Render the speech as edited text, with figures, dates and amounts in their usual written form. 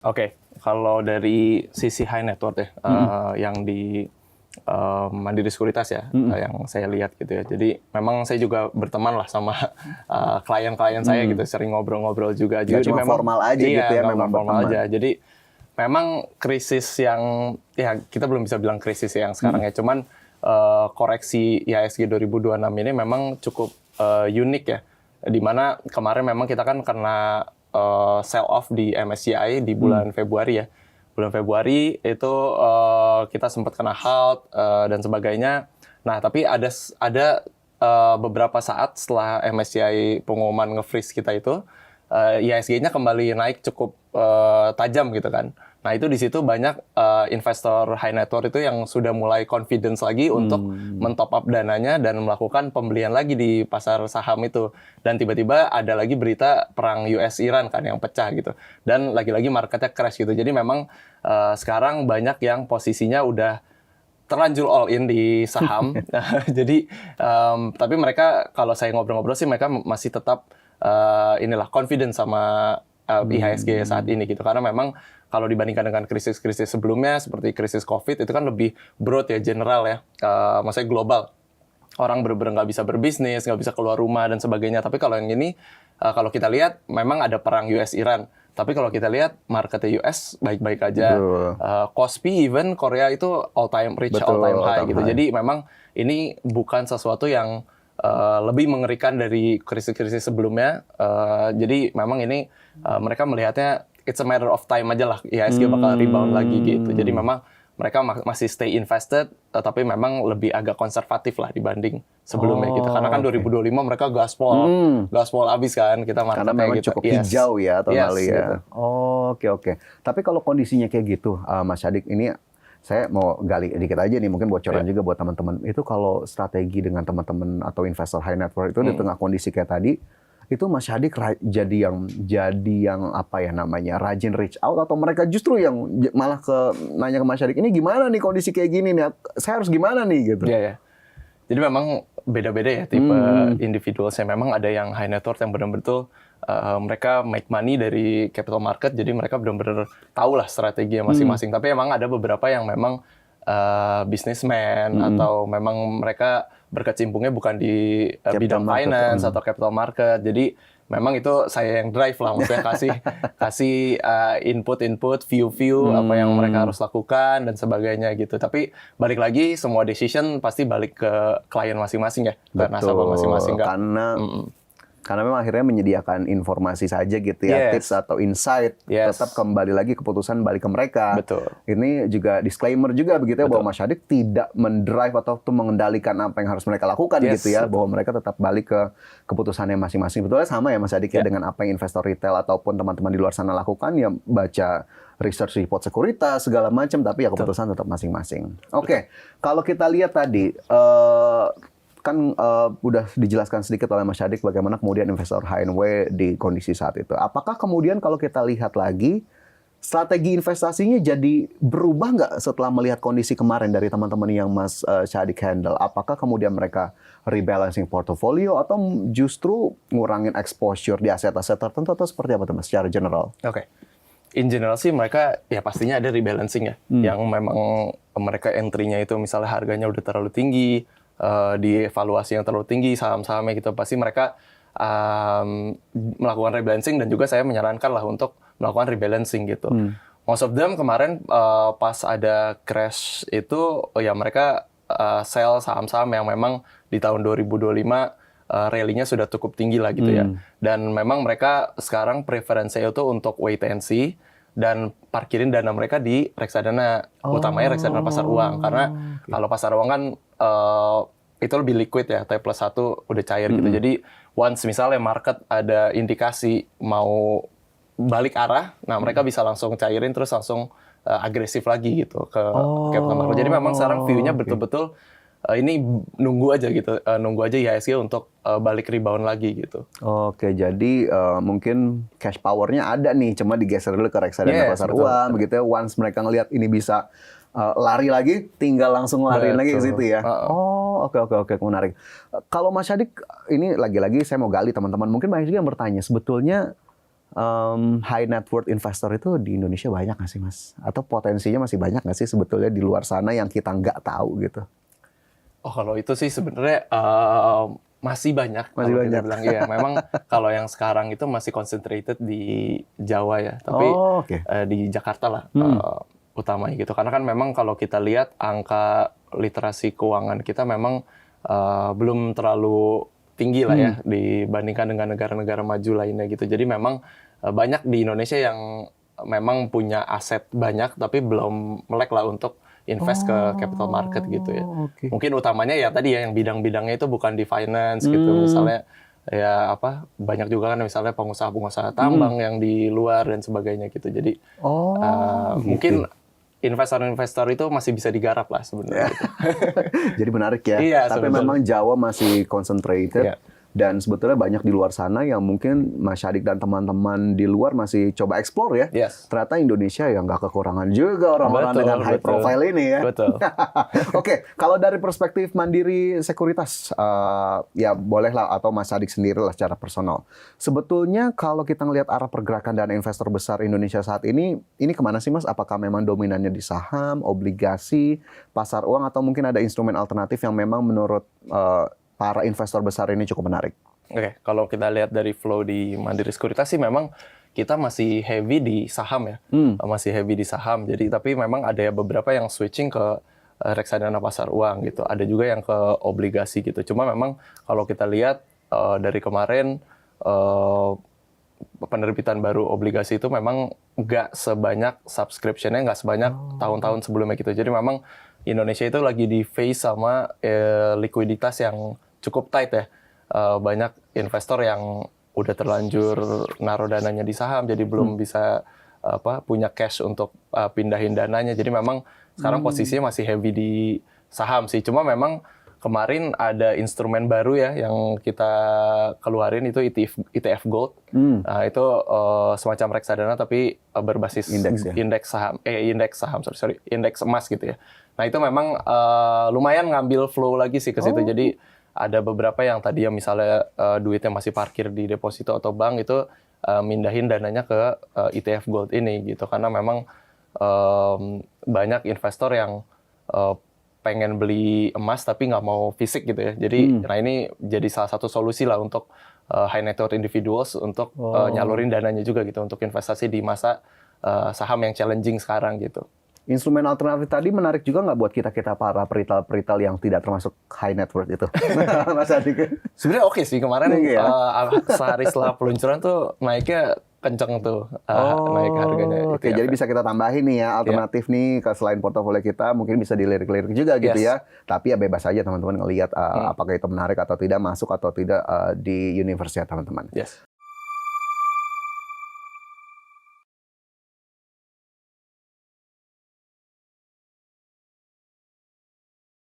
Oke, kalau dari sisi high net worth ya, yang di Mandiri Sekuritas ya, yang saya lihat gitu ya. Jadi memang saya juga berteman lah sama klien-klien saya gitu, sering ngobrol-ngobrol juga. Nggak Jadi cuma memang formal aja iya, gitu ya, nggak memang formal berteman. aja. Jadi memang krisis yang ya kita belum bisa bilang krisis yang sekarang ya, cuman koreksi IHSG 2026 ini memang cukup unik ya. Dimana kemarin memang kita kan kena sell off di MSCI di bulan Februari ya. Bulan Februari itu kita sempat kena halt dan sebagainya. Nah, tapi ada beberapa saat setelah MSCI pengumuman nge-freeze kita itu, IHSG-nya kembali naik cukup tajam gitu kan. Nah, itu di situ banyak investor high net worth itu yang sudah mulai confidence lagi untuk men-top up dananya dan melakukan pembelian lagi di pasar saham itu. Dan tiba-tiba ada lagi berita perang US-Iran kan yang pecah gitu. Dan lagi-lagi marketnya crash gitu. Jadi memang sekarang banyak yang posisinya udah terlanjur all in di saham. Jadi tapi mereka kalau saya ngobrol-ngobrol sih mereka masih tetap inilah confident sama IHSG saat ini gitu. Karena memang kalau dibandingkan dengan krisis-krisis sebelumnya seperti krisis COVID itu kan lebih broad ya, general ya. Maksudnya global. Orang benar-benar nggak bisa berbisnis, nggak bisa keluar rumah dan sebagainya. Tapi kalau yang ini, kalau kita lihat memang ada perang US-Iran. Tapi kalau kita lihat marketnya US baik-baik aja. Kospi even Korea itu all time rich, all time high gitu. Jadi memang ini bukan sesuatu yang lebih mengerikan dari krisis-krisis sebelumnya. Jadi memang ini mereka melihatnya it's a matter of time aja lah. IHSG bakal rebound lagi gitu. Jadi memang mereka masih stay invested, tapi memang lebih agak konservatif lah dibanding sebelumnya gitu. Karena kan 2025 mereka gaspol abis kan kita marketnya. Karena memang gitu. cukup hijau ya tahun lalu ya. Gitu. Oke. Tapi kalau kondisinya kayak gitu, Mas Syadik, ini saya mau gali dikit aja nih, mungkin bocoran juga buat teman-teman. Itu kalau strategi dengan teman-teman atau investor high net worth itu di tengah kondisi kayak tadi, itu Mas Syadik jadi yang apa ya namanya, rajin reach out, atau mereka justru yang malah nanya ke Mas Syadik, ini gimana nih kondisi kayak gini nih, saya harus gimana nih gitu. Iya. Jadi memang beda-beda ya tipe individual. Saya memang ada yang high net worth yang benar-benar mereka make money dari capital market, jadi mereka benar-benar tahu lah strategi masing-masing. Tapi emang ada beberapa yang memang businessman atau memang mereka berkecimpungnya bukan di bidang finance atau capital market. Jadi memang itu saya yang drive lah, maksudnya kasih input, view apa yang mereka harus lakukan dan sebagainya gitu. Tapi balik lagi semua decision pasti balik ke klien masing-masing ya, ke nasabah masing-masing. Karena memang akhirnya menyediakan informasi saja gitu ya, tips atau insight, tetap kembali lagi keputusan balik ke mereka. Betul. Ini juga disclaimer juga begitu ya, bahwa Mas Syadik tidak mendrive atau mengendalikan apa yang harus mereka lakukan gitu ya, bahwa mereka tetap balik ke keputusannya masing-masing. Betulnya sama ya Mas Syadik ya, dengan apa yang investor retail ataupun teman-teman di luar sana lakukan, ya baca research report sekuritas segala macam, tapi ya keputusan tetap masing-masing. Oke. Kalau kita lihat tadi kan udah dijelaskan sedikit oleh Mas Syadik bagaimana kemudian investor HNW di kondisi saat itu. Apakah kemudian kalau kita lihat lagi, strategi investasinya jadi berubah nggak setelah melihat kondisi kemarin dari teman-teman yang Mas Syadik handle? Apakah kemudian mereka rebalancing portfolio atau justru ngurangin exposure di aset-aset tertentu, atau seperti apa tuh Mas secara general? Oke. In general sih mereka ya pastinya ada rebalancing ya. Yang memang mereka entry-nya itu misalnya harganya udah terlalu tinggi, di evaluasi yang terlalu tinggi saham-sahamnya gitu, pasti mereka melakukan rebalancing, dan juga saya menyarankan lah untuk melakukan rebalancing gitu. Most of them kemarin pas ada crash itu ya mereka sell saham-saham yang memang di tahun 2025 rally-nya sudah cukup tinggi lah gitu ya. Dan memang mereka sekarang preferensinya itu untuk wait and see dan parkirin dana mereka di reksadana, utamanya reksadana pasar uang. Karena kalau pasar uang kan itu lebih liquid ya, T+1 udah cair gitu. Jadi once misalnya market ada indikasi mau balik arah, nah mereka bisa langsung cairin terus langsung agresif lagi gitu ke capital market. Jadi memang sekarang view-nya betul-betul ini nunggu aja gitu, nunggu aja IHSG untuk balik rebound lagi gitu. Oke, jadi mungkin cash power-nya ada nih, cuma digeser dulu ke reksadana pasar uang, begitu ya. Once mereka ngelihat ini bisa lari lagi, tinggal langsung lari lagi ke situ ya. Oke, menarik. Kalau Mas Syadik, ini lagi-lagi saya mau gali teman-teman, mungkin banyak juga yang bertanya, sebetulnya high net worth investor itu di Indonesia banyak nggak sih Mas? Atau potensinya masih banyak nggak sih sebetulnya di luar sana yang kita nggak tahu gitu? Oh, kalau itu sih sebenarnya masih banyak. Masih kalau banyak. kita bilang ya. Memang kalau yang sekarang itu masih concentrated di Jawa ya. Tapi Oh, oke. di Jakarta lah utamanya gitu. Karena kan memang kalau kita lihat angka literasi keuangan kita memang belum terlalu tinggi lah ya dibandingkan dengan negara-negara maju lainnya gitu. Jadi memang banyak di Indonesia yang memang punya aset banyak tapi belum melek lah untuk invest ke capital market gitu ya. Oke. Mungkin utamanya ya tadi ya yang bidang-bidangnya itu bukan di finance gitu. Misalnya ya banyak juga kan misalnya pengusaha-pengusaha tambang yang di luar dan sebagainya gitu. Jadi Gitu. mungkin investor-investor itu masih bisa digarap lah sebenarnya. Gitu. Jadi menarik ya. Iya, Tapi sebetulnya. memang Jawa masih concentrated. Iya. Dan sebetulnya banyak di luar sana yang mungkin Mas Syadik dan teman-teman di luar masih coba explore ya. Yes. Ternyata Indonesia ya nggak kekurangan juga orang-orang Betul, dengan high betul. profile ini ya. Betul. Oke, kalau dari perspektif Mandiri Sekuritas, ya bolehlah atau Mas Syadik sendiri lah secara personal. Sebetulnya kalau kita ngelihat arah pergerakan dana investor besar Indonesia saat ini kemana sih Mas? Apakah memang dominannya di saham, obligasi, pasar uang, atau mungkin ada instrumen alternatif yang memang menurut para investor besar ini cukup menarik? Oke, kalau kita lihat dari flow di Mandiri Sekuritas sih memang kita masih heavy di saham ya. Masih heavy di saham. Jadi tapi memang ada ya beberapa yang switching ke reksadana pasar uang gitu. Ada juga yang ke obligasi gitu. Cuma memang kalau kita lihat dari kemarin penerbitan baru obligasi itu memang nggak sebanyak subscription-nya, nggak sebanyak tahun-tahun sebelumnya gitu. Jadi memang Indonesia itu lagi di face sama likuiditas yang cukup tight ya. Banyak investor yang udah terlanjur naruh dananya di saham, jadi belum bisa punya cash untuk pindahin dananya. Jadi memang sekarang posisinya masih heavy di saham sih. Cuma memang kemarin ada instrumen baru ya yang kita keluarin itu ETF Gold. Itu semacam reksadana tapi berbasis indeks emas gitu ya. Nah itu memang lumayan ngambil flow lagi sih ke situ. Jadi ada beberapa yang tadi ya misalnya duitnya masih parkir di deposito atau bank itu mindahin dananya ke ETF Gold ini gitu. Karena memang banyak investor yang pengen beli emas tapi nggak mau fisik gitu ya. Jadi nah ini jadi salah satu solusi lah untuk high net worth individuals untuk nyalurin dananya juga gitu untuk investasi di masa saham yang challenging sekarang gitu. Instrumen alternatif tadi menarik juga nggak buat kita para peritel yang tidak termasuk high net worth itu, Mas Adik? Sebenarnya oke sih kemarin ya? sehari setelah peluncuran tuh naiknya kenceng tuh naik harganya. Oke, jadi bisa kita tambahin nih ya alternatif nih ke selain portofolio kita mungkin bisa dilirik-lirik juga gitu ya. Tapi ya bebas aja teman-teman ngelihat apakah itu menarik atau tidak, masuk atau tidak di universe ya teman-teman. Yes.